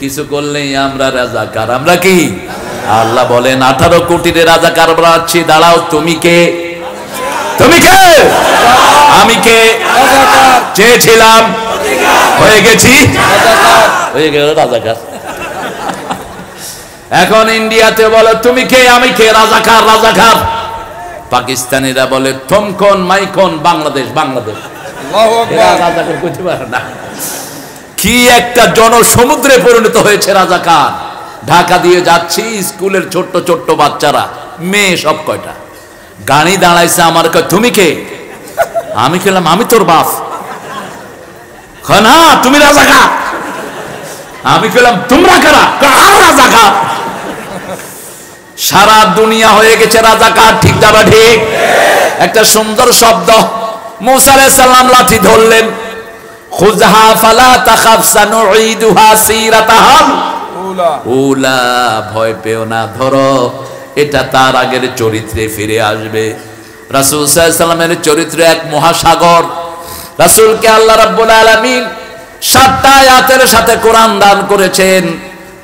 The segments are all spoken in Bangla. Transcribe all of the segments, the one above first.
কিছু করলেই আমরা রাজাকার। আমরা কি? আল্লাহ বলেন 18 কোটির রাজাকার বানাচ্ছি। দাঁড়াও, তুমি কে? তুমি কে? আমি কে? চেয়েছিলাম, হয়ে গেছি, হয়ে গেল রাজাকার। এখন ইন্ডিয়াতে বলে তুমি কে? আমি কে? রাজাকার, রাজাকার। পাকিস্তানিরা বলে থমকন মাইকন বাংলাদেশ, বাংলাদেশ। রাজাকার করতে পারে না। কি একটা জনসমুদ্রে পরিণত হয়েছে রাজাকার। ঢাকা দিয়ে যাচ্ছি, স্কুলের ছোট্ট ছোট্ট বাচ্চারা, মেয়ে সব কয়টা, গাড়ি দাঁড়াইছে, আমার কয় তুমি কে? আমি খেলাম আমি তোর বাপ। না তুমি রাজাকার। আমি খেলাম তোমরা কারা? রাজাকার। সারা দুনিয়া হয়ে গেছে রাজাকার। ঠিক না ঠিক? একটা সুন্দর শব্দ, মুসা আলাইহিস সালাম লাঠি ধরলেন, খুযহা ফালা তাখাফ সানুঈদুহা সিরাতাহাল উলা, ভয় পেও না, ধরো, এটা তার আগের চরিত্রে ফিরে আসবে। রাসূল সাল্লাল্লাহু আলাইহি সাল্লামের চরিত্র এক মহাসাগর। রাসূলকে আল্লাহ রাব্বুল আলামিন 7টা আয়াতের সাথে কোরআন দান করেছেন।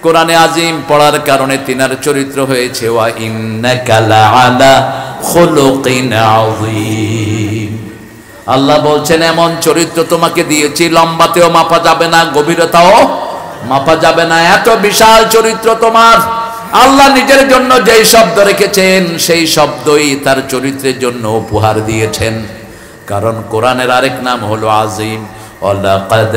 কোরআনে আজিম পড়ার কারণে তিনার চরিত্র হয়েছে ওয়া ইন্নাকা লাআলা খুলুকিন আযীম। আল্লাহ বলছেন এমন চরিত্র তোমাকে দিয়েছি, লম্বাতেও মাপা যাবে না, গভীরতাও মাপা যাবে না, এত বিশাল চরিত্র তোমার। আল্লাহ নিজের জন্য যেই শব্দ রেখেছেন সেই শব্দই তার চরিত্রের জন্য উপহার দিয়েছেন। কারণ কোরআনের আরেক নাম হলো আজিম। ওয়ালাকাদ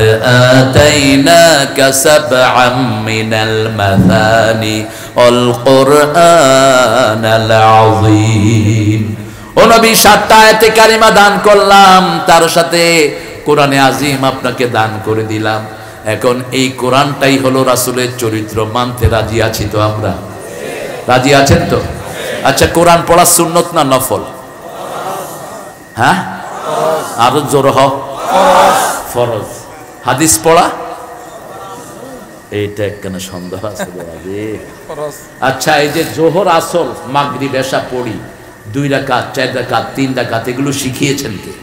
আতাইনাকা সাবআম মিনাল মাসানি ওয়াল কুরআনাল আযীম। ও নবী, 7টা আয়াতে কারিমা দান করলাম, তার সাথে কোরআনে আজিম আপনাকে দান করে দিলাম। এখন এই কোরআনটাই হলো রাসূলের চরিত্র। মানতে রাজি আছি তো আমরা? রাজি আছেন তো? আচ্ছা, কোরআন পড়া সুন্নত না নফল? হ্যাঁ, আরো জোর হ, ফরজ। হাদিস পড়া এইটা একখানে সন্দেহ আছে। আচ্ছা, এই যে জোহর আসর মাগরিব এশা পড়ি 2 রাকাত 4 রাকাত 3 রাকাত, এগুলো শিখিয়েছেন কে?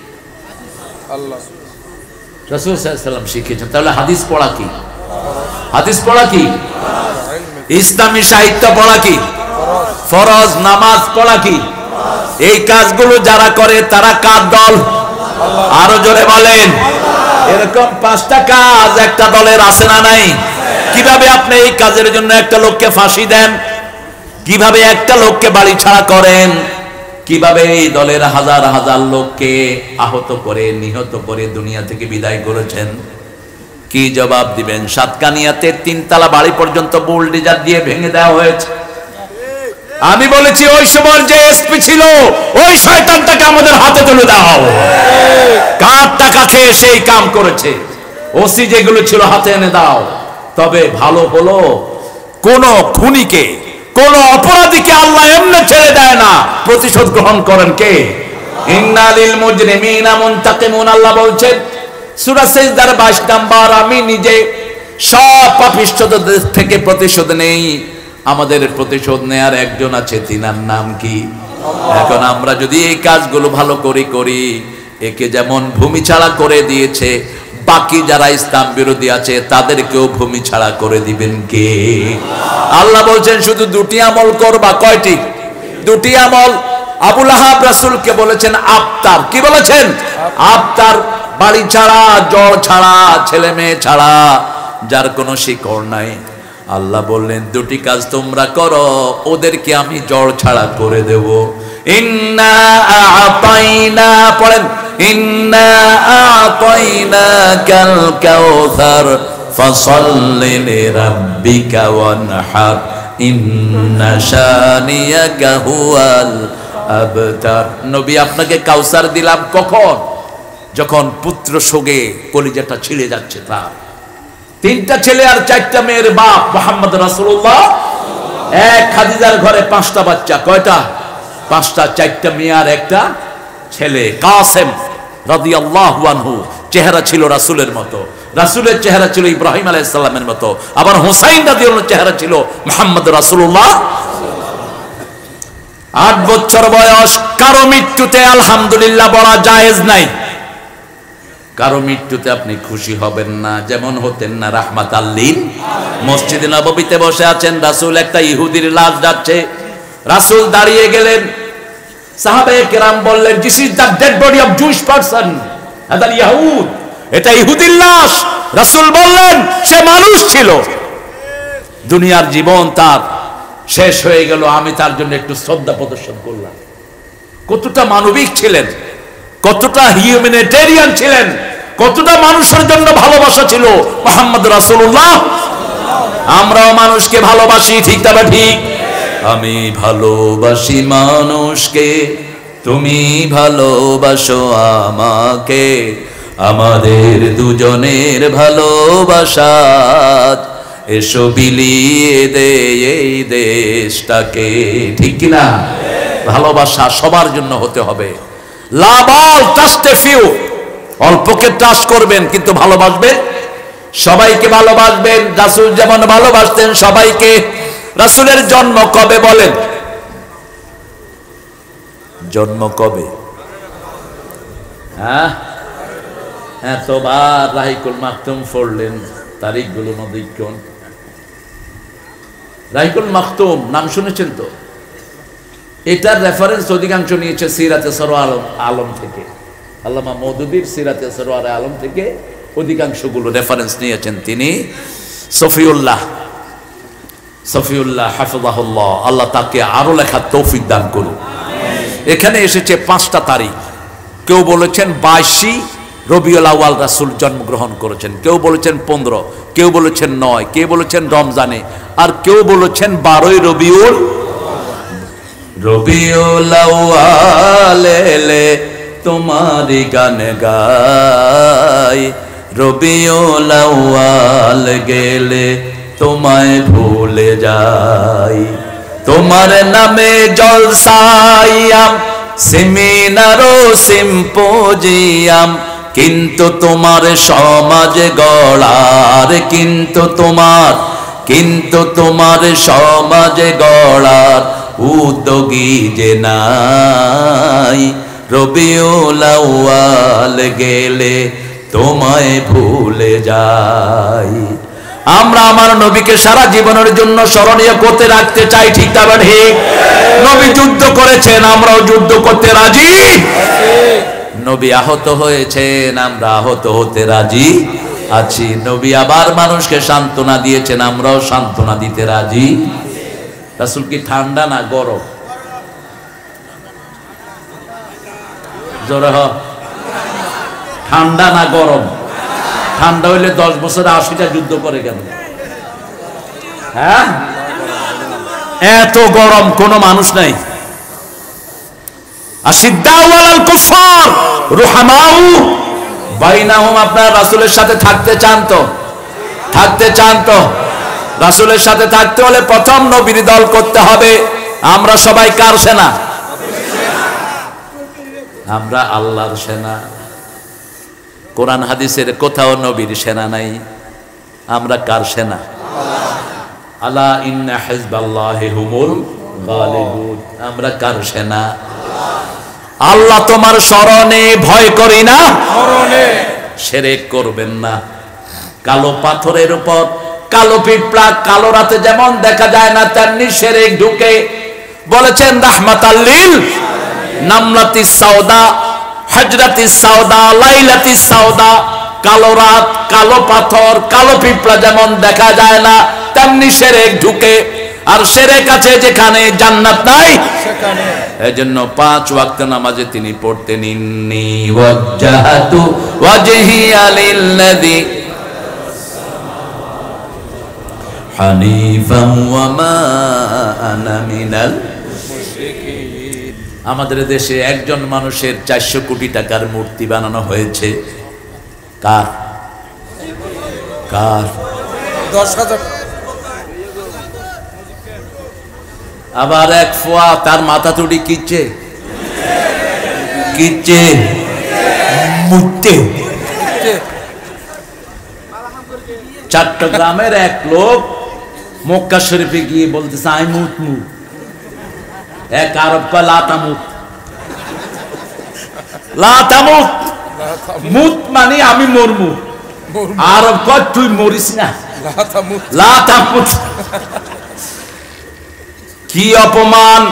আল্লাহ। রাসূল সাল্লাল্লাহু আলাইহি ওয়াসাল্লাম শিখিয়েছেন। তাহলে হাদিস পড়া কি? হাদিস পড়া কি? ইসলামী সাহিত্য পড়া কি? ফরজ। নামাজ পড়া কি? এই কাজগুলো যারা করে তারা কার দল? আরো জোরে বলেন। এরকম 5টা কাজ একটা দলের আছে না নাই? কিভাবে আপনি এই কাজের জন্য একটা লোককে ফাঁসি দেন? কিভাবে একটা লোককে বাড়ি ছাড়া করেন? কিভাবে এই দলের হাজার হাজার লোককে আহত করে, নিহত করে দুনিয়া থেকে বিদায় করেছেন? কি জবাব দিবেন? সাতকানিয়াতে 3 তলা বাড়ি পর্যন্ত বুলডোজার দিয়ে ভেঙে দেওয়া হয়েছে। আমি বলেছি ওই সময় যে এসপি ছিল ওই শয়তানটাকে আমাদের হাতে তুলে দাও। কার টাকা খেয়ে সেই কাম করেছে? ওসি যেগুলো ছিল হাতে এনে দাও। তবে ভালো হলো, কোন খুনিকে, কোন অপরাধীকে আল্লাহ এমনি ছেড়ে দেয় না, প্রতিশোধ গ্রহণ করেন কে? ইন্নালিল মুজরিমিনা মুনতাকিমুন। আল্লাহ বলছেন সূরা সিজদার 22 নাম্বার, আমি নিজে সব পাপিষ্ঠদের থেকে প্রতিশোধ নেই। আমাদের প্রতিশোধ নেয়ার একজন আছে, তিনার নাম কি? এখন আমরা যদি এই কাজগুলো ভালো করে করি, একে যেমন ভূমি ছাড়া করে দিয়েছে, বাকি যারা ইসলাম বিরোধী আছে তাদেরকেও ভূমি ছাড়া করে দিবেন কে? আল্লাহ বলছেন শুধু 2টি আমল করবা। কয়টি? 2টি আমল। আবু লাহাব রাসূলকে বলেছেন আফতার। কি বলেছেন? আফতার। বাড়ি ছাড়া, জ্বর ছাড়া, ছেলে মেয়ে ছাড়া, যার কোনো শিকড় নাই। আল্লাহ বললেন 2টি কাজ তোমরা করো, ওদেরকে আমি জ্বর ছাড়া করে দেব। ইন্না আ'তাইনা, পড়েন, ইন্না আ'তাইনাকাল কাউসার ফাসাল্লি লিরাব্বিকা ওয়ানহার ইন্না শানিয়াকা হুয়াল আবতার। নবী, আপনাকে কাউসার দিলাম কখন? যখন পুত্র শোকে কলিজাটা ছিঁড়ে যাচ্ছে তার। 3টা ছেলে আর 4টা মেয়ের বাপ মুহাম্মদ রাসূলুল্লাহ। এক খাদিজার ঘরে 5টা বাচ্চা। কয়টা? 5টা। 4টা মেয়ে আর একটা ছেলে। কাসেম রাদিয়াল্লাহু আনহু চেহারা ছিল রাসূলের মতো, রাসূলের চেহারা ছিল ইব্রাহিম আলাইহিস সালামের মতো। আবার হুসাইন রাদিয়াল্লাহু চেহারা ছিল মুহাম্মদ রাসূলুল্লাহ। 8 বছর বয়স। কারো মৃত্যুতে আলহামদুলিল্লাহ বলা জায়েজ নাই। কারো মৃত্যুতে আপনি খুশি হবেন না, যেমন হতেন না রাহমাতাল লিল। মসজিদে নববীতে বসে আছেন, রাসূল একটা ইহুদির লাশ যাচ্ছে, রাসূল দাঁড়িয়ে গেলেন, সাহাবায়ে কেরাম বললেন, this is the dead body of Jewish person, হাদাল ইয়াহুদ, এটা ইহুদির লাশ। রাসূল বললেন, সে মানুষ ছিল, দুনিয়ার জীবন তার শেষ হয়ে গেল, আমি তার জন্য একটু শ্রদ্ধা প্রদর্শন করলাম। কতটা মানবিক ছিলেন, কতটা হিউম্যানিটেরিয়ান ছিলেন, কতটা মানুষের জন্য ভালোবাসা ছিল মুহাম্মদ রাসূলুল্লাহ। আমরাও মানুষকে ভালোবাসি, ঠিক তবে ঠিক। আমি ভালোবাসি মানুষকে, তুমি ভালোবাসো আমাকে, আমাদের দুজনের ভালোবাসা এসো বিলিয়ে দে এই দেশটাকে, ঠিক কিনা? ভালোবাসা সবার জন্য হতে হবে। Love all, trust a few, অল্পকে ট্রাস্ট করবেন কিন্তু ভালোবাসবেন সবাইকে, ভালোবাসবেন রাসূল যেমন ভালোবাসতেন সবাইকে। রাসূলের জন্ম কবে বলেন? জন্ম কবে? এতবার রাহিকুল মাকতুম পড়লেন, তারিখগুলো নদীক্ষণ। রাহিকুল মাকতুম নাম শুনেছেন তো? এটার রেফারেন্স অধিকাংশ নিয়েছে সিরাতে সরওয়ার আলম থেকে, আল্লামা মওদুদীর সিরাতে সরওয়ার আলম থেকে অধিকাংশগুলো রেফারেন্স নিয়েছেন তিনি। সফিউল্লাহ হাফিজাহুল্লাহ, আল্লাহ তাকে আরো লেখার তৌফিক দান করুন। এখানে এসেছে 5টা তারিখ। কেউ বলেছেন 22 রবিউল আউয়াল রাসূল জন্মগ্রহণ করেছেন, কেউ বলেছেন 15, কেউ বলেছেন 9, কেউ বলেছেন রমজানে, আর কেউ বলেছেন 12 রবিউল আউয়াল এলে তোমারি গান গাই, রবিউল আউয়াল গেলে তোমায় ভুলে যাই, তোমার নামে জলসায়াম সেমিনার ও সিম্পোজিয়াম, কিন্তু তোমার সমাজ গড়ার, কিন্তু তোমার সমাজ গড়ার উদ্যোগী যে নাই, রবিউল আউয়াল গেলে তোমায় ভুলে যাই। আমরা আমার নবীকে সারা জীবনের জন্য স্মরণীয় করতে রাখতে চাই, ঠিক তবে ঠিক। নবী যুদ্ধ করেছেন, আমরাও যুদ্ধ করতে রাজি। নবী আহত হয়েছেন, আমরা আহত হতে রাজি আছি। নবী আবার মানুষকে সান্ত্বনা দিয়েছেন, আমরাও সান্ত্বনা দিতে রাজি। রাসূল কি ঠান্ডা না গরম? জোরে হ, ঠান্ডা না গরম? ঠান্ডা হইলে 10 বছরে 80টা যুদ্ধ করে কেন? হ্যাঁ, এত গরম কোন মানুষ নাই। আশিদ্দাউ আলাল কুফার রুহামাউ বাইনাহুম, আপনারা রাসূলের সাথে থাকতে চান তো? রাসূলের সাথে থাকতে হলে প্রথম নবীর দল করতে হবে। আমরা সবাই কার সেনা? আমরা আল্লাহর সেনা। কোরআন হাদিসের কোথাও নবীর সেনা নাই। আমরা কার সেনা? আলা ইন্না হিজবাল্লাহি হুমুল গালিবুন। আমরা কার সেনা? আল্লাহ তোমার শরণে ভয় করি না, শিরক করবেন না। কালো পাথরের উপর কালো পিঁপড়া কালো রাতে যেমন দেখা যায় না, তেমনি শিরক ঢুকে। বলেছেন রাহমাতাল লিল নামলাতিস সাউদা, হজরতিস সাউদা, লাইলাতিস সাউদা। কালো রাত, কালো পাথর, কালো পিঁপড়া যেমন দেখা যায় না, তেমনি শিরক ঢুকে। আর শিরক আছে যেখানে, জান্নাত নাই সেখানে। এজন্য 5 ওয়াক্ত নামাজে তিনি পড়তেন, ইন্নী ওয়াজ্জাহাতু ওয়াজহিয়া লিল্লাযী হানিফাম ওয়া মা আনা মিনাল মুশরিকিন। আমাদের দেশে একজন মানুষের 400 কোটি টাকার মূর্তি বানানো হয়েছে। কার? 10,000। আবার এক ফোয়া তার মাথা তুড়ি কিচ্ছে মুতে। চট্টগ্রামের এক লোক মক্কা শরীফে গিয়ে বলতেছে আই মুত মুত, এক আরব কা লাতামুত, মুত মানে আমি মরমু, আর কয় তুই মরিস না, লা তামুত। কি অপমান!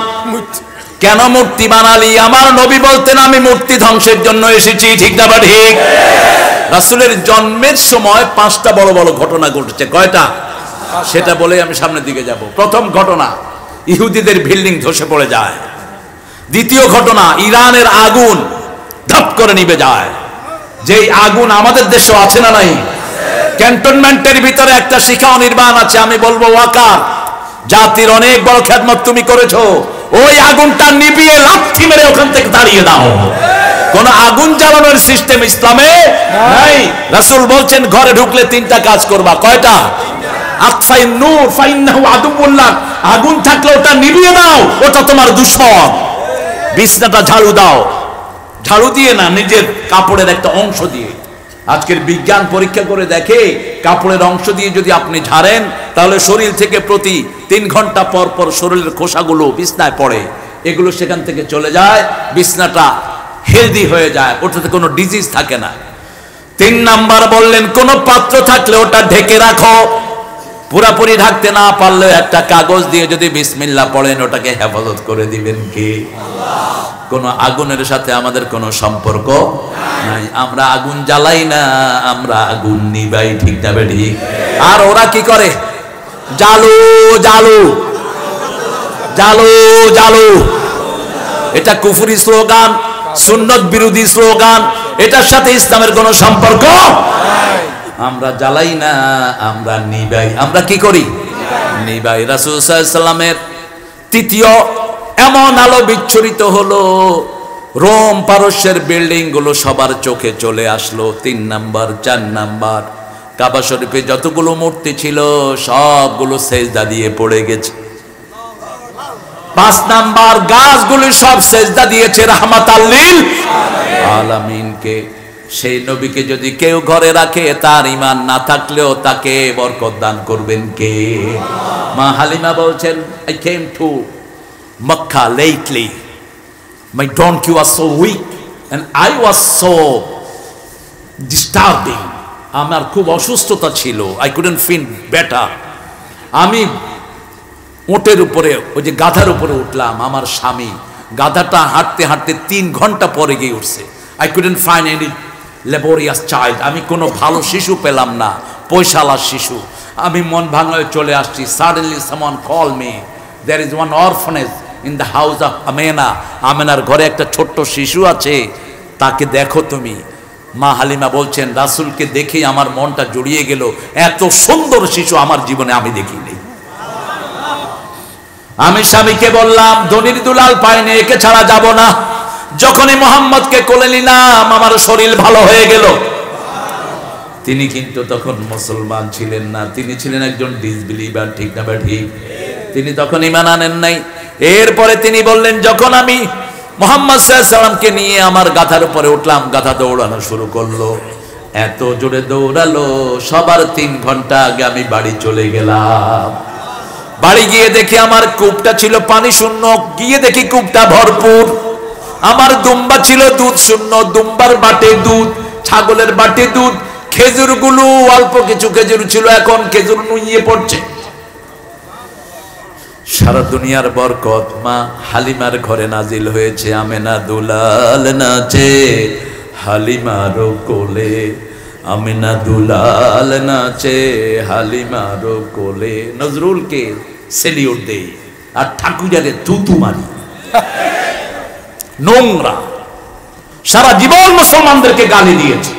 কেন মূর্তি বানালি? আমার নবী বলতেন আমি মূর্তি ধ্বংসের জন্য এসেছি, ঠিক না বা ঠিক? রাসূলের জন্মের সময় 5টা বড় বড় ঘটনা ঘটেছে। কয়টা? সেটা বলে আমি সামনের দিকে যাব। প্রথম ঘটনা, ইহুদিদের বিল্ডিং ধসে পড়ে যায়। দ্বিতীয় ঘটনা, ইরানের আগুন ধপ করে নিভে যায়। যেই আগুন আমাদের দেশে আছে না নাই? ক্যান্টনমেন্টের ভিতরে একটা শিখা নির্মাণ আছে, আমি বলবো ওয়াকার, জাতির অনেক বড় খেদমত তুমি করেছো, ওই আগুনটা নিভিয়ে লাথি মেরে ওখান থেকে তাড়িয়ে দাও। কোন আগুন জ্বালানোর সিস্টেম ইসলামে নাই। রাসূল বলছেন ঘরে ঢুকলে 3টা কাজ করবা। কয়টা? আতফাইন নূর ফাইন্নাহু আদুউল্লাহ, আগুন থাকলে ওটা নিভিয়ে দাও, ওটা তোমার দুশমন। বিছনাটা ঝাড়ু দাও, ঝাড়ু দিয়ে না, নিজের কাপড়ের একটা অংশ দিয়ে। আজকের বিজ্ঞান পরীক্ষা করে দেখে কাপড়ের অংশ দিয়ে যদি আপনি ঝাড়েন তাহলে শরীর থেকে প্রতি 3 ঘন্টা পর পর শরীরের খোসাগুলো বিছনায় পড়ে, এগুলো সেখান থেকে চলে যায়, বিছনাটা হেলদি হয়ে যায়, ওটাতে কোনো ডিজিজ থাকে না। 3 নাম্বার বললেন কোন পাত্র থাকলে ওটা ঢেকে রাখো। পুরাপুরি ঢাকতে না পারলেও একটা কাগজ দিয়ে যদি বিসমিল্লাহ পড়েন ওটাকে হেফাজত করে দিবেন কে? আল্লাহ। কোন আগুনের সাথে আমাদের কোনো সম্পর্ক নাই। আমরা আগুন জ্বালাই না, আমরা আগুন নিবাই, ঠিক না ঠিক? আর ওরা কি করে? জালু জালু জালু জালু, এটা কুফরি স্লোগান, সুন্নত বিরোধী স্লোগান, এটার সাথে ইসলামের কোনো সম্পর্ক নাই। আমরা জ্বালাই না, আমরা নিবাই। আমরা কি করি? নিবাই। রাসূল সাল্লাল্লাহু আলাইহি ওয়াসাল্লামের তৃতীয় এমন আলো বিচ্ছুরিত হলো, রোম পারস্যের বিল্ডিং গুলো সবার চোখে চলে আসলো। 3 নাম্বার 4 নাম্বার, কাবা শরীফে যতগুলো মূর্তি ছিল সবগুলো সেজদা দিয়ে পড়ে গেছে। 5 নাম্বার, গাছগুলো সব সেজদা দিয়েছে রাহমাতাল লিল আলামিনকে। সেই নবীকে যদি কেউ ঘরে রাখে তার ঈমান না থাকলেও তাকে বরকত দান করবেন কে? মা হালিমা বলছেন, I came to Makkah lately. My donkey was so weak and I was so disturbing. আমার খুব অসুস্থতা ছিল, I couldn't feel better. আমি ওটের উপরে, ওই যে গাধার উপরে উঠলাম, আমার স্বামী গাধাটা হাঁটতে হাঁটতে 3 ঘন্টা পরে গিয়ে উঠছে। I couldn't find any laborious child. আমি কোনো ভালো শিশু পেলাম না, পয়সালা শিশু। আমি মন ভাঙায় চলে আসছি। Suddenly someone called me. There is one orphanage in the house of Amena. আমেনার ঘরে একটা ছোট্ট শিশু আছে, তাকে দেখো তুমি। মা হালিমা বলছেন রাসূলকে দেখেই আমার মনটা জড়িয়ে গেল, এত সুন্দর শিশু আমার জীবনে আমি দেখিনি। আমি স্বামীকে বললাম ধনির দুলাল পাইনি, একে ছাড়া যাব না। যখনই মোহাম্মদকে কোলে নিলাম আমার শরীর ভালো হয়ে গেল। তিনি কিন্তু তখন মুসলমান ছিলেন না, তিনি ছিলেন একজন ডিসবিলিভার, ঠিক না ঠিক? তিনি তখন ঈমান আনেন নাই। এরপরে তিনি বললেন যখন আমি মুহাম্মদ সাল্লাল্লাহু আলাইহি সাল্লামকে নিয়ে আমার গাধার উপরে উঠলাম, গাধা দৌড়ানো শুরু করলো, এত জোরে দৌড়ালো সবার 3 ঘন্টা আগে আমি বাড়ি চলে গেলাম। বাড়ি গিয়ে দেখি আমার কূপটা ছিল পানি শূন্য, গিয়ে দেখি কূপটা ভরপুর। আমার দুম্বা ছিল দুধ শূন্য, দুম্বার বাটে দুধ, ছাগলের বাটে দুধ। খেজুরগুলো অল্প কিছু খেজুর ছিল, এখন খেজুর নুইয়ে পড়ছে। সারা দুনিয়ার বরকত মা হালিমার ঘরে নাজিল হয়েছে। আমেনা দুলাল নাচে হালিমার কোলে, আমেনা দুলাল নাচে হালিমার কোলে। নজরুলকে সেলিউট দেই আর ঠাকুরারে তুতু মারি। নোংরা, সারা জীবন মুসলমানদেরকে গালি দিয়েছে।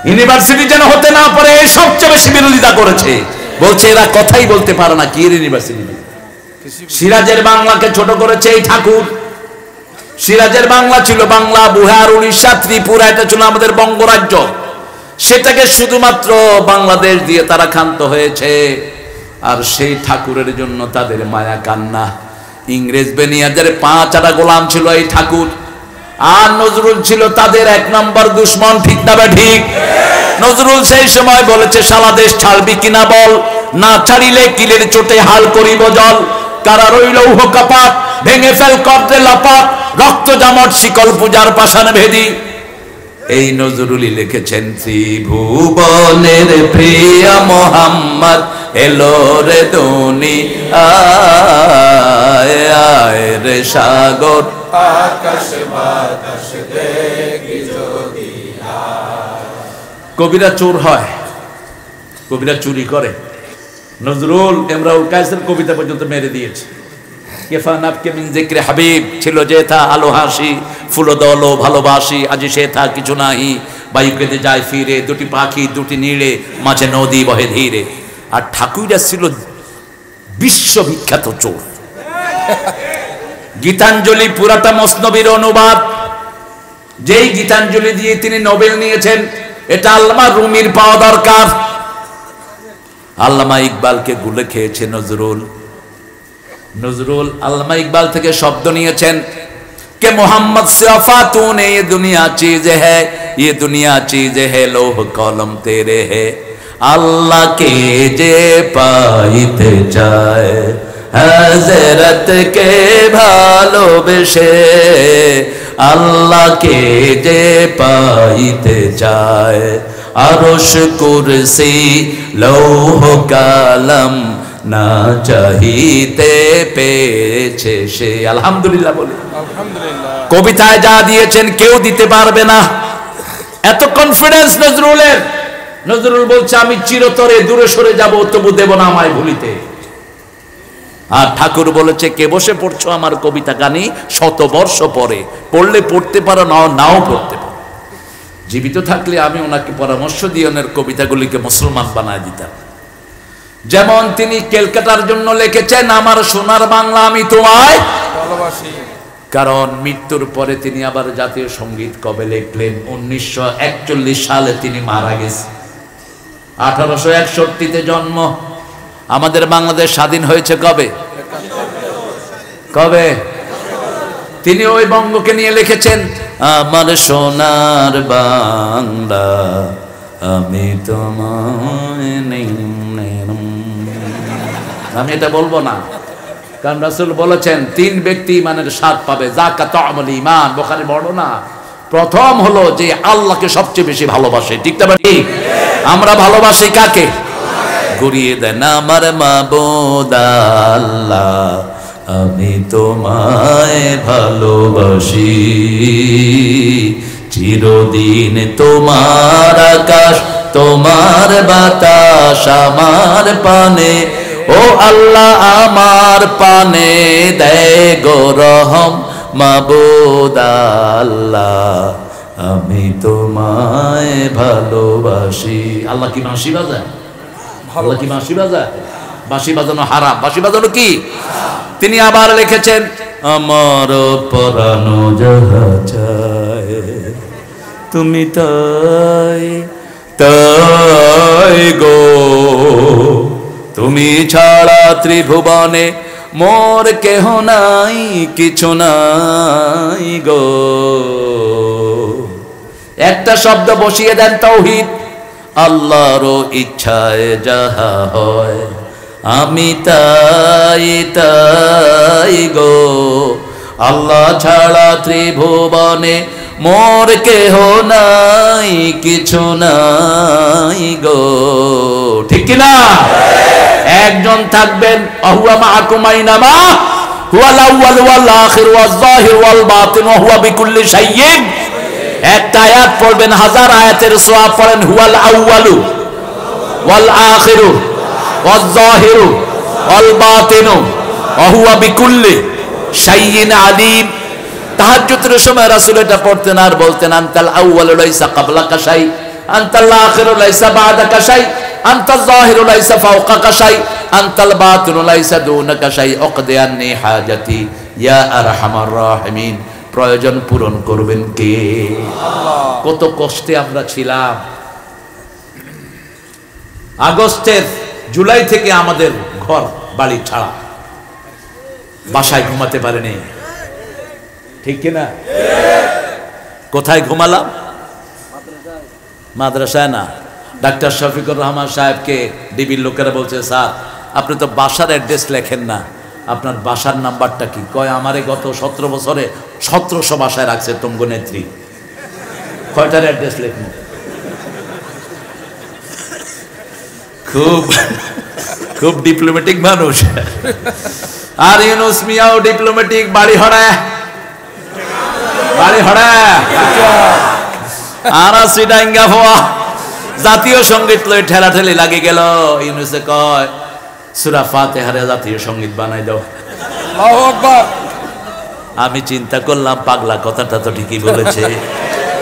ইউনিভার্সিটি যেন হতে না পারে সবচেয়ে বেশি বিরোধিতা করেছে। বলছে এরা কথাই বলতে পারে না, কি ইউনিভার্সিটি? সিরাজের বাংলাকে ছোট করেছে এই ঠাকুর। সিরাজের বাংলা ছিল বাংলা, বিহার, উড়িষ্যা, ত্রিপুরা, এটা ছিল আমাদের বঙ্গরাজ্য। সেটাকে শুধুমাত্র বাংলাদেশ দিয়ে তারা ক্ষান্ত হয়েছে। আর সেই ঠাকুরের জন্য তাদের মায়া কান্না। ইংরেজ বেনিয়াদের 5 গোলাম ছিল এই ঠাকুর। আর নজরুল ছিল তাদের 1 নম্বর দুশমন, ঠিক না ঠিক? নজরুল সেই সময় বলেছে সারা দেশ ছাড়বি কিনা বল, না ছাড়িলে কিলের চোটে হাল করিব জল। কারা রইল উহ কপাট, ভেঙে ফেল কর্দে লাপাট, রক্ত জামট শিকল পূজার পাষাণ ভেদি। এই নজরুলই লিখেছেন, ত্রিভুবনের প্রিয় মোহাম্মদ এলো রে দুনিয়ায়, আয় রে সাগর আকাশ বাতাস দেখি যদি। কবিরা চোর হয়, কবিরা চুরি করে। নজরুল ইমরাউল কায়েসের কবিতা পর্যন্ত মেরে দিয়েছে। কেফানাবকে মিন যিকরি হাবিব, ছিল যে থা আলো হাসি, ফুলো দলো ভালোবাসি, আজি সে থা কিছু নাহি, বায়ু কেঁদে যায় ফিরে, দুটি পাখি দুটি নীড়ে, মাঝে নদী বহে ধীরে। আর ঠাকুররা ছিল বিশ্ববিখ্যাত চোর। গীতাঞ্জলি পুরাটা মসনবীর অনুবাদ, যেই গীতাঞ্জলি দিয়ে তিনি নোবেল নিয়েছেন, এটা আল্লামা রুমির পাওয়া দরকার। আল্লামা ইকবালকে গুলে খেয়েছে নজরুল। নজরুল আল্লামা ইকবাল থেকে শব্দ নিয়েছেন কে মোহাম্মদ সে আফাতুন, ये दुनिया चीज है, ये दुनिया चीज है, लोह कलम तेरे है। আল্লাহ কে যে পাইতে চায়, হযরত কে ভালোবেসে, আল্লাহকে যে পাইতে চায়, আরশ কুরসি লৌহ কালাম না চাহিতে পেয়েছে সে। আলহামদুলিল্লাহ বলি, আলহামদুলিল্লাহ। কবিতায় যা দিয়েছেন কেউ দিতে পারবে না, এত কনফিডেন্স নজরুলের। নজরুল বলছে, আমি চিরতরে দূরে সরে যাব, তবু দেব না আমায় ভুলিতে। আর ঠাকুর বলেছে, কে বসে পড়ছো আমার কবিতা গানি, শত বর্ষ পরে পড়লে পড়তে পারো, নাও পড়তে পারো। জীবিত থাকলে আমি ওনাকে পরামর্শ দিয়ে ওনার কবিতাগুলিকে মুসলমান বানায় দিতাম। যেমন তিনি ক্যালকাটার জন্য লিখেছেন, আমার সোনার বাংলা আমি তোমায় ভালোবাসি। কারণ মৃত্যুর পরে তিনি আবার জাতীয় সঙ্গীত কবে লিখলেন? 1941 সালে তিনি মারা গেছে। 1861-তে জন্ম। আমাদের বাংলাদেশ স্বাধীন হয়েছে কবে? কবে? তিনি ওই বঙ্গকে নিয়ে লিখেছেন, আমার সোনার বাংলা আমি তোমায় নেই। আমি এটা বলবো না, কারণ রাসূল বলেছেন 3 ব্যক্তি ইমানের স্বাদ পাবে, যাকাত আমল ঈমান, বুখারী বর্ণনা। প্রথম হলো যে আল্লাহকে সবচেয়ে বেশি ভালোবাসে। ঠিক না ঠিক? আমরা ভালোবাসি কাকে? ঘুরিয়ে দেন, আমার মাবুদ আল্লাহ আমি তোমায় ভালোবাসি, চিরদিন তোমার আকাশ তোমার বাতাস আমার পানে, ও আল্লাহ আমার পানে দেয় গো রহম, মাবুদ আল্লাহ আমি তোমায় ভালোবাসি। আল্লাহ কি বাঁশি বাজায়? আল্লাহ কি বাঁশি বাজায়? বাঁশি বাজানো হারাম। বাঁশি বাজানো কি? তিনি আবার লিখেছেন, আমার পরানো যাহা চায় তুমি তাই তাই গো, তুমি ছাড়া ত্রিভুবনে মোর কেহ নাই, কিছু নাই গো। একটা শব্দ বসিয়ে দেন, তাওহীদ। আল্লাহর ইচ্ছায় যাহা হয় আমি তাই তাই গো, আল্লাহ ছাড়া ত্রিভুবনে মোর কেহ নাই, কিছু নাই গো। ঠিক কিনা? একজন থাকবেন, আহুয়া মাআকুম আইনামা হুয়াল আউয়াল ওয়াল আখির ওয়াজ যাহির ওয়াল বাতিন ওয়া হুয়া বিকুল্লি শাইইন। একটা আয়াত পড়বেন, 1000 আয়াতের সওয়াব পড়েন। হুয়াল আউয়ালু ওয়াল আখিরু ওয়াজ যাহিরু ওয়াল বাতিনু ওয়া হুয়া বিকুল্লি শাইইন আলিম। তাহাজ্জুদের সময় রাসূল এটা পড়তেন আর বলতেন, আনতাল আউয়ালু লাইসা ক্বাবলাকা শাই, আনতাল আখিরু লাইসা বা'দাকা শাই, আনতাল যাহিরু লাইসা ফাওকাকা শাই, আনতাল বাতিনু লাইসা দুনাকা শাই, উকদি আন্নি হাজাতি ইয়া আরহামার রাহিমিন। প্রয়োজন পূরণ করবেন কে? আল্লাহ। কত কষ্টে আমরা ছিলাম। আগস্টের জুলাই থেকে আমাদের ঘর বাড়ি ছাড়া, বাসায় ঘুমাতে পারেনি। ঠিক কিনা? কোথায় ঘুমালাম? মাদ্রাসায় না। ডাক্তার শফিকুর রহমান সাহেবকে ডিবির লোকেরা বলছে, স্যার আপনি তো বাসার অ্যাড্রেস লেখেন না, আপনার বাসার নাম্বারটা কি? কয় আমারে গত 17 বছরে 1700 বাসায় রাখছে তঙ্গ নেত্রী। কয়টার অ্যাড্রেস লিখবো? খুব খুব ডিপ্লোম্যাটিক মানুষ। আর ইউনুস মিয়াও ডিপ্লোম্যাটিক। বাড়ি হড়া আর সিডাঙ্গা হওয়া জাতীয় সঙ্গীত লই ঠেলাঠেলি লাগে গেল। ইউনুসে কয় সূরা ফাতিহারে জাতীয় সঙ্গীত বানাই দাও। আল্লাহু আকবার। আমি চিন্তা করলাম পাগলা কথাটা তো ঠিকই বলেছে।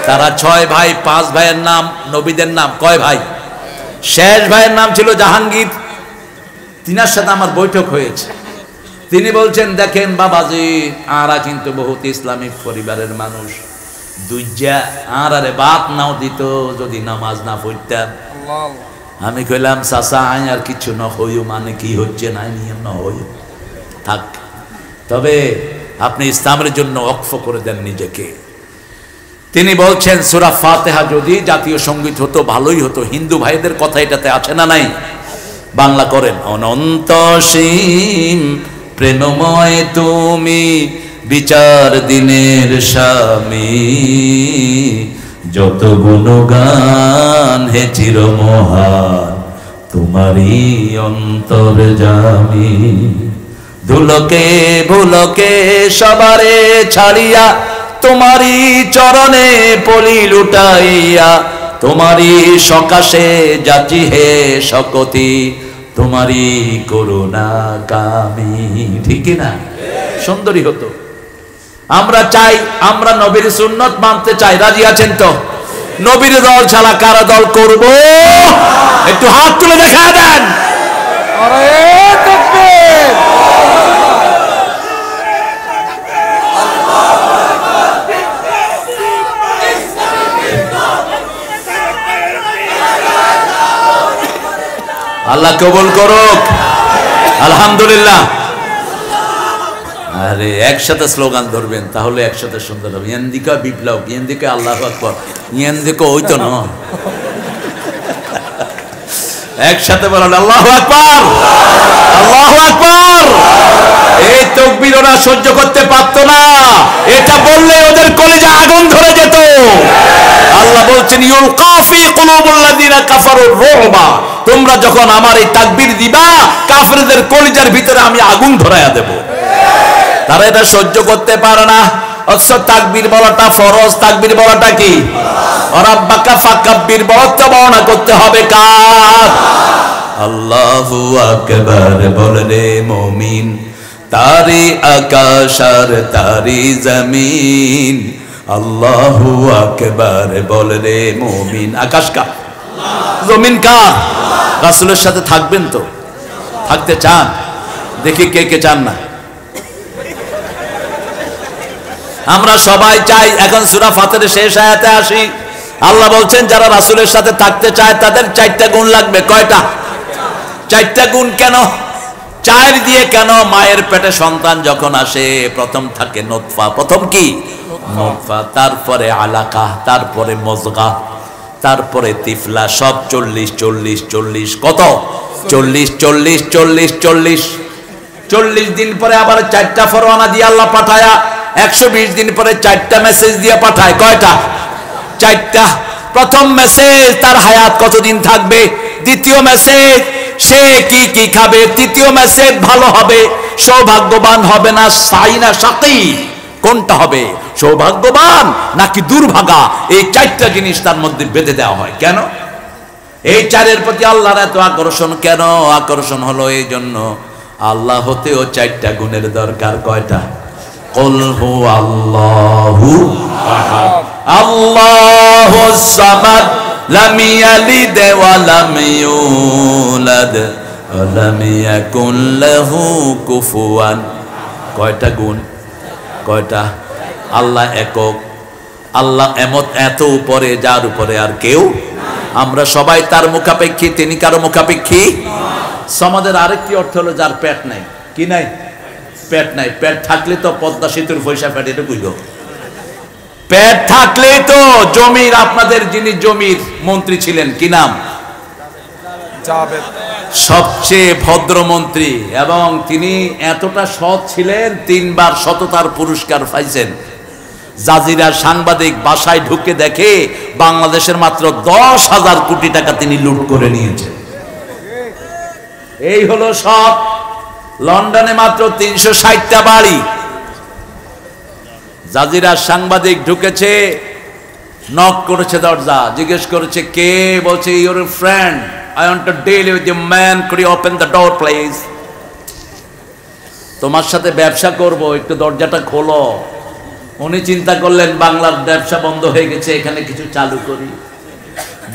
তারা 6 ভাই, 5 ভাইয়ের নাম নবীদের নাম কয় ভাই? শেষ ভাইয়ের নাম ছিল জাহাঙ্গীর। তিনার সাথে আমার বৈঠক হয়েছে। তিনি বলছেন, দেখেন বাবাজি, আরা কিন্তু বহুত ইসলামিক পরিবারের মানুষ। দুইজা আরে বাত নাও দিত যদি নামাজ না পড়তাম। আমি কইলাম চাচা আই আর কিছু না হইও, মানে কি হচ্ছে না নিয়ম না হইও থাক, তবে আপনি ইসলামের জন্য ওয়াকফ করে দেন নিজেকে। তিনি বলছেন সূরা ফাতিহা যদি জাতীয় সঙ্গীত হতো ভালোই হতো। হিন্দু ভাইদের কথা এটাতে আছে না নাই? বাংলা করেন। অনন্ত সীম প্রেমময় তুমি, বিচার দিনের স্বামী, যত গুণগান হে চির মহান, তোমারই অন্তর্যামী। ধুলোকে ভুলোকে সবারে ছাড়িয়া, তোমারই চরণে পলি লুটাইয়া, তোমারই সকাশে যাচি হে শকতি, তোমারই করুণা কামি। ঠিক না? সুন্দরী হতো। আমরা চাই, আমরা নবীর সুন্নত মানতে চাই। রাজি আছেন তো? নবীর দল ছাড়া কারা দল করব? একটু হাত তুলে দেখা দেন। আল্লাহ কবুল করুক। আলহামদুলিল্লাহ। আরে একসাথে স্লোগান ধরবেন, তাহলে একসাথে সুন্দর হবে। ইয়ান্দিকা বিপ্লব, ইয়ান্দিকা আল্লাহু আকবার, ইয়ান্দিকা ওইতো না। একসাথে বলেন আল্লাহু আকবার, আল্লাহু আকবার। এই তাকবীর ওরা সহ্য করতে পারতো না। এটা বললে ওদের কলিজা আগুন ধরে যেত। আল্লাহ বলছেন ইউলকা ফি কুলুবিল লাযিনা কাফারুর রুবা, তোমরা যখন আমার এই তাকবীর দিবা, কাফেরদের কলিজার ভিতরে আমি আগুন ধরায়া দেব। তারা এটা সহ্য করতে পারে না। অথচ তাকবীর বলাটা ফরজ। তাকবীর বলাটা কি? রাব্বাকা ফাকাব্বির, বলতে বর্ণনা করতে হবে কার? আল্লাহু আকবার বলে রে মুমিন, তারি আকাশ আর তারি জমিন। আল্লাহু আকবার বলে রে মুমিন। আকাশ কার? জমিন কার? রাসূলের সাথে থাকবেন তো? থাকতে চান? দেখি কে কে চান না। আমরা সবাই চাই। এখন সূরা ফাতিহার শেষ আয়াতে আসি। আল্লাহ বলছেন যারা রাসূলের সাথে থাকতে চায় তাদের 4টা গুণ লাগবে। কয়টা? 4টা গুণ। কেন 4 দিয়ে? কেন? মায়ের পেটে সন্তান যখন আসে প্রথম থাকে নুতফা। প্রথম কি? নুতফা। তারপরে আলাকা, তারপরে মুজগা, তারপরে তিফলা। সব 40 40 40। কত? 40 40 40 40। 40 দিন পরে আবার 4টা ফরমানা দিয়ে আল্লাহ পাঠায়া 120 দিন পরে 4টা মেসেজ দিয়ে পাঠায়। কয়টা? 4টা। প্রথম মেসেজ তার হায়াত কতদিন থাকবে। দ্বিতীয় মেসেজ সে কি কি খাবে। তৃতীয় মেসেজ ভালো হবে, সৌভাগ্যবান হবে না সাই না সাকি, কোনটা হবে? সৌভাগ্যবান নাকি দুর্ভাগা? এই 4টা জিনিস তার মধ্যে বেঁধে দেওয়া হয়। কেন? এই 4-এর প্রতি আল্লাহর এত আকর্ষণ কেন? আকর্ষণ হলো এই জন্য, আল্লাহ হতেও 4টা গুণের দরকার। কয়টা? কুল হুয়াল্লাহু আহাদ, আল্লাহুস সামাদ, লাম ইয়ালিদ ওয়া লাম ইউলাদ ওয়া লাম ইয়াকুন লাহু কুফুয়ান। কয়টা গুণ? কয়টা? আল্লাহ একক, আল্লাহ এত উপরে, যার উপরে আর কেউ। আমরা সবাই তার মুখাপেক্ষী, তিনি কারো মুখাপেক্ষী। সমাজের আরেকটি অর্থ হলো যার পেট নাই। কি নাই? পেট নাই। পেট থাকলে তো পদ্মা সেতুর পয়সা পেট, এটা বুঝলো। পেট থাকলে তো জমির, আপনাদের যিনি জমির মন্ত্রী ছিলেন, কি নাম? জাবেদ। সবচেয়ে ভদ্র মন্ত্রী, এবং তিনি এতটা সৎ ছিলেন 3 বার সততার পুরস্কার পাইছেন। জাজিরার সাংবাদিক বাসায় ঢুকে দেখে বাংলাদেশের মাত্র 10,000 কোটি টাকা তিনি লুট করে নিয়েছেন। এই হলো সব। লন্ডনে মাত্র 360টা বাড়ি। জাজিরার সাংবাদিক ঢুকেছে, নক করেছে দরজা, জিজ্ঞেস করেছে কে, বলছে your friend, I want to deal with you man, could you open the door please. তোমার সাথে ব্যবসা করব, একটু দরজাটা খোলো। উনি চিন্তা করলেন বাংলার ব্যবসা বন্ধ হয়ে গেছে, এখানে কিছু চালু করি।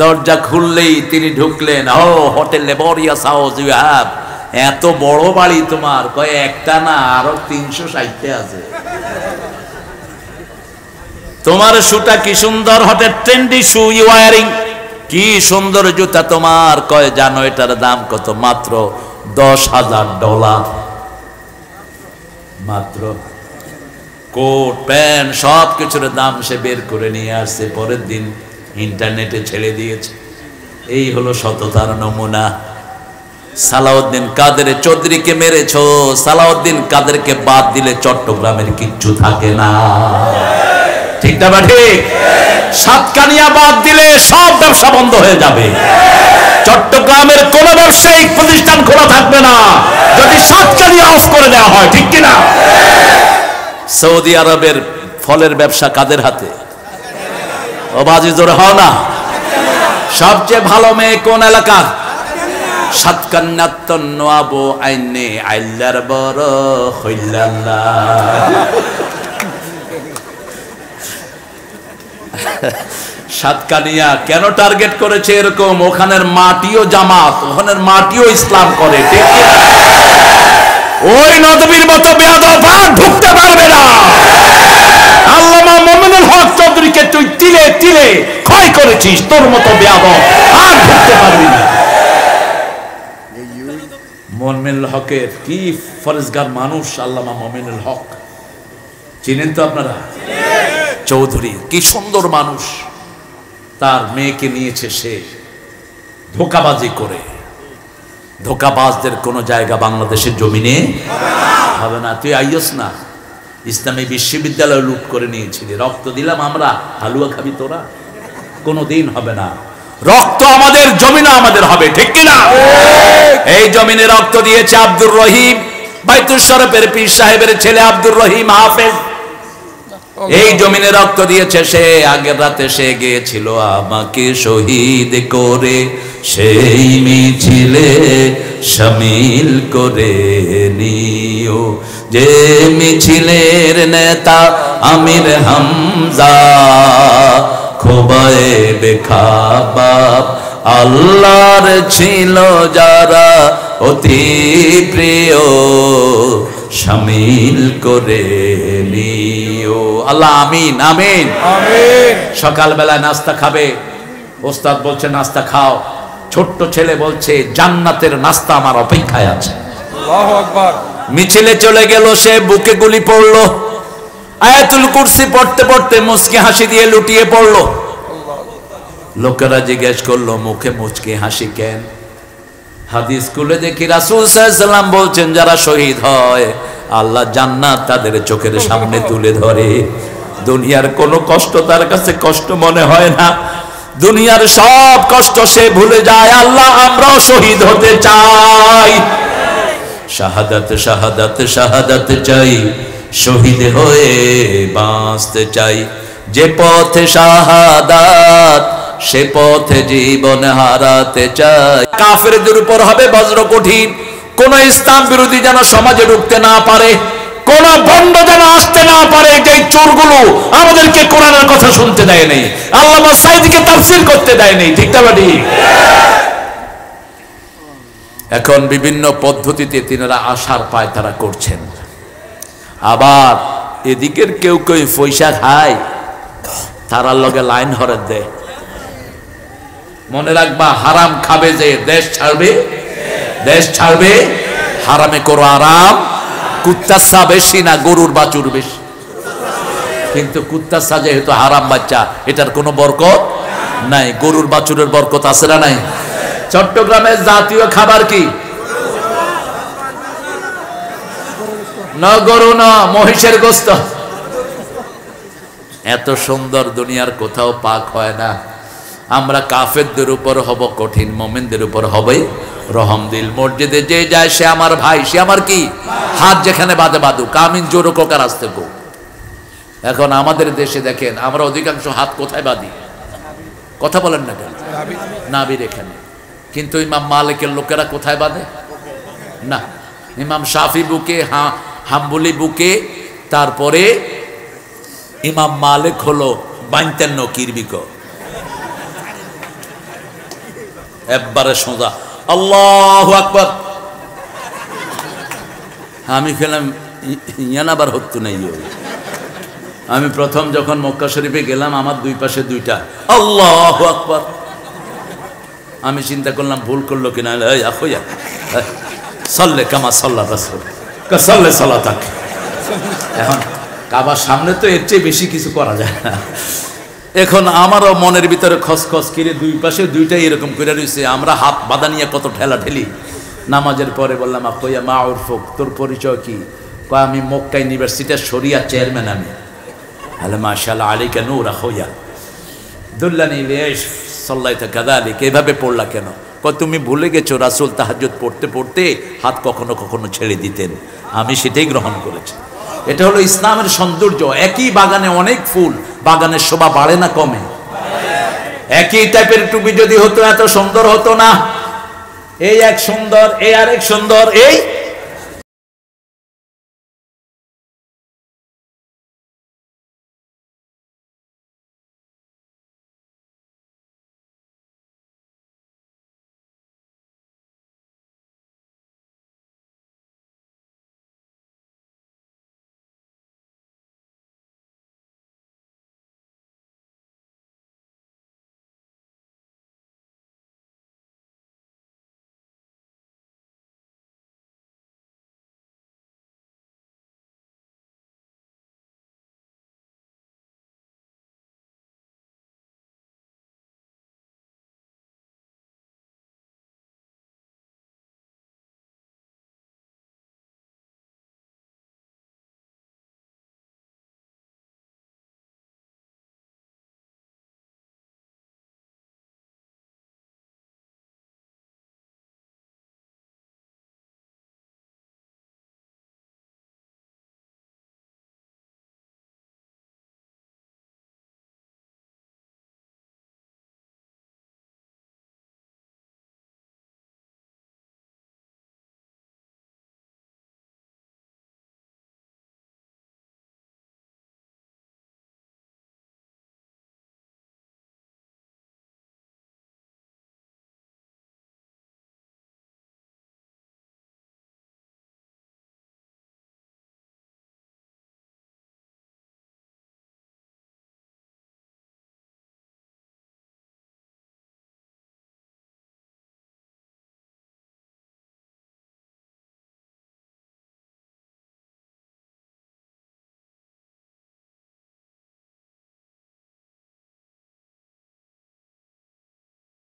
দরজা খুললেই তিনি ঢুকলেন। ও hotel laborious house you have, এত বড় বাড়ি তোমার? কয় একটা না, আরো 360টা আছে। তোমার শুটা কি সুন্দর, what a trendy shoe you wearing, কি সুন্দর জুতা তোমার। কয় জানো এটার দাম কত? মাত্র $10,000। মাত্র কোট প্যান্ট সব কিছুর দাম সে বের করে নিয়ে আসছে, পরের দিন ইন্টারনেটে ছেড়ে দিয়েছে। এই হলো সততার নমুনা। সালাউদ্দিন কাদের চৌধুরীকে মেরেছ, সালাউদ্দিন কাদেরকে বাদ দিলে চট্টগ্রামের কিচ্ছু থাকে না। ঠিক না ঠিক? সাতকানিয়া বাদ দিলে সব ব্যবসা বন্ধ হয়ে যাবে। চট্টগ্রামের কোন ব্যবসায়িক প্রতিষ্ঠান খোলা থাকবে না যদি সাতকানিয়া অফ করে দেওয়া হয়। ঠিক কিনা? সৌদি আরবের ফলের ব্যবসা কাদের হাতে? ও বাজি জোরে হও না। সবচেয়ে ভালো মেয়ে কোন এলাকা? সাতকান্নাত নোয়াবো আইনে আইল্লার বড় হইল্লাল্লাহ। সাতকানিয়া কেন টার্গেট করেছে এরকম? ওখানের মাটিও জামাত, ওখানের মাটিও ইসলাম করে। ঠিক কি? ওই নদীর মতো বেয়াদব আর ঢুকতে পারবে না। আল্লামা মোমিনুল হক চৌধুরীকে তুই তিলে তিলে ক্ষয় করেছিস, তোর মতো বেয়াদব আর ঢুকতে পারবি না। মোমিনুল হকের কি ফরজগার মানুষ আল্লামা মোমিনুল হক, চিনেন তো আপনারা? চৌধুরী কি সুন্দর মানুষ। তার মেয়েকে নিয়েছে সে ধোকাবাজি করে। ধোকাবাজদের কোন জায়গা বাংলাদেশের জমিনে হবে না। তুই আইয়স না, ইসলামী বিশ্ববিদ্যালয় লুট করে নিয়েছিলি, রক্ত দিলাম আমরা, হালুয়া খাবি তোরা? কোনদিন হবে না। রক্ত আমাদের, জমিনে আমাদের হবে। ঠিক কিনা? এই জমিনে রক্ত দিয়েছে আব্দুর রহিম, বাইতুল শরফের পীর সাহেবের ছেলে আব্দুর রহিম হাফেজ। এই জমিনে রক্ত দিয়েছে সে। আগের রাতে সে গিয়েছিল আমাকে শহীদ করে সেই মিছিলে শামিল করে নিও, যে মিছিলের নেতা আমির হামজা, খোবায়ে বেখাবাব আল্লাহর ছিল যারা অতি প্রিয়, শামিল করে নিও। আল্লাহ আমিন আমিন আমিন। সকালবেলা নাস্তা খাবে, ওস্তাদ বলছে নাস্তা খাও। ছোট্ট ছেলে বলছে জান্নাতের নাস্তা আমার অপেক্ষায় আছে। আল্লাহু আকবার। মিছিলে চলে গেল, সে বুকে গুলি পড়লো, আয়াতুল কুরসি পড়তে পড়তে মুচকি হাসি দিয়ে লুটিয়ে পড়লো। লোকেরা জিজ্ঞেস করলো মুখে মুচকি হাসি কেন? হাদিস খুলে দেখি রাসূল সাল্লাল্লাহু আলাইহি ওয়াসাল্লাম বলছেন যারা শহীদ হয় আল্লাহ জান্নাত তাদের চোখের সামনে তুলে ধরে। দুনিয়ার কোনো কষ্ট তার কাছে কষ্ট মনে হয় না, দুনিয়ার সব কষ্ট সে ভুলে যায়। আল্লাহ আমরাও শহীদ হতে চাই, শাহাদাত শাহাদাত শাহাদাত চাই, শহীদ হয়ে বাঁচতে চাই। যে পথে শাহাদাত সে পথে জীবন হারাতে চাই। কাফেরদের উপর হবে বজ্র কঠিন, কোন ইসলাম বিরোধী যেন সমাজে ঢুকতে না পারে, কোন বন্ড যেন আসতে না পারে। যে চোরগুলো আমাদেরকে কোরআনের কথা শুনতে দেয় নাই, আল্লামা সাঈদীকে তাফসীর করতে দেয় নাই। ঠিক না ঠিক? এখন বিভিন্ন পদ্ধতিতে তিনারা আশার পায় তারা করছেন। আবার এদিকের কেউ কেউ পয়সা খায়, তারার লগে লাইন হরে দেয়। মনে রাখবা হারাম খাবে যে দেশ ছাড়বে, দেশ ছাড়বে। হারামে করো আরাম, কুত্তার চা বেশি না গরুর বাছুর বেশি? কিন্তু কুত্তার চা যেহেতু হারাম বাচ্চা, এটার কোনো বরকত নাই। গরুর বাছুরের বরকত আছে না নাই? চট্টগ্রামের জাতীয় খাবার কি? না গরু না, মহিষের গোস্ত। এত সুন্দর দুনিয়ার কোথাও পাক হয় না। আমরা কাফেরদের উপর হব কঠিন, মোমেনদের উপর হবে রহম দিল। মসজিদে যে যায় সে আমার ভাই, সে আমার কি, হাত যেখানে বাঁধে বাঁধুক, কামিন জোর কোকার আসতে কো। এখন আমাদের দেশে দেখেন আমরা অধিকাংশ হাত কোথায় বাঁধি, কথা বলেন না কেন, নাবির এখানে। কিন্তু ইমাম মালিকের লোকেরা কোথায় বাঁধে না, ইমাম শাফি বুকে, হাম্বলি বুকে, তারপরে ইমাম মালিক হলো 52 কিরবিক, একবারে সোজা আল্লাহু আকবার। আমি খেলাম ইয়ানাবার হতো নাই। আমি প্রথম যখন মক্কা শরীফে গেলাম আমার দুই পাশে দুইটা আল্লাহু আকবার। আমি চিন্তা করলাম ভুল করলো কিনা, সাল্লে কামা সাল্লা রাসূল সাল্লে সালাতাক। এখন কাবার সামনে তো এর চেয়ে বেশি কিছু করা যায় না। এখন আমারও মনের ভিতরে খসখস কিরে, দুই পাশে দুইটাই এরকম করে রয়েছে, আমরা হাত বাঁধা নিয়ে কত ঠেলা ঠেলি। নামাজের পরে বললাম আকইয়া মা উরফুক, তোর পরিচয় কি? কয় আমি মক্কা ইউনিভার্সিটির শরিয়া চেয়ারম্যান আমি। আলে মাশাআল্লাহ আলাইকা নূর আখুয়া দুল্লানি লিশ সাল্লাইতা কাযালিক। এইভাবে পড়লা কেন? কয় তুমি ভুলে গেছো রাসূল তাহাজ্জুদ পড়তে পড়তে হাত কখনো কখনো ছেড়ে দিতেন, আমি সেটাই গ্রহণ করেছি। এটা হলো ইসলামের সৌন্দর্য। একই বাগানে অনেক ফুল, বাগানের শোভা বাড়ে না কমে? একই টাইপের টুপি যদি হতো এত সুন্দর হতো না। এই এক সুন্দর, এই আরেক সুন্দর, এই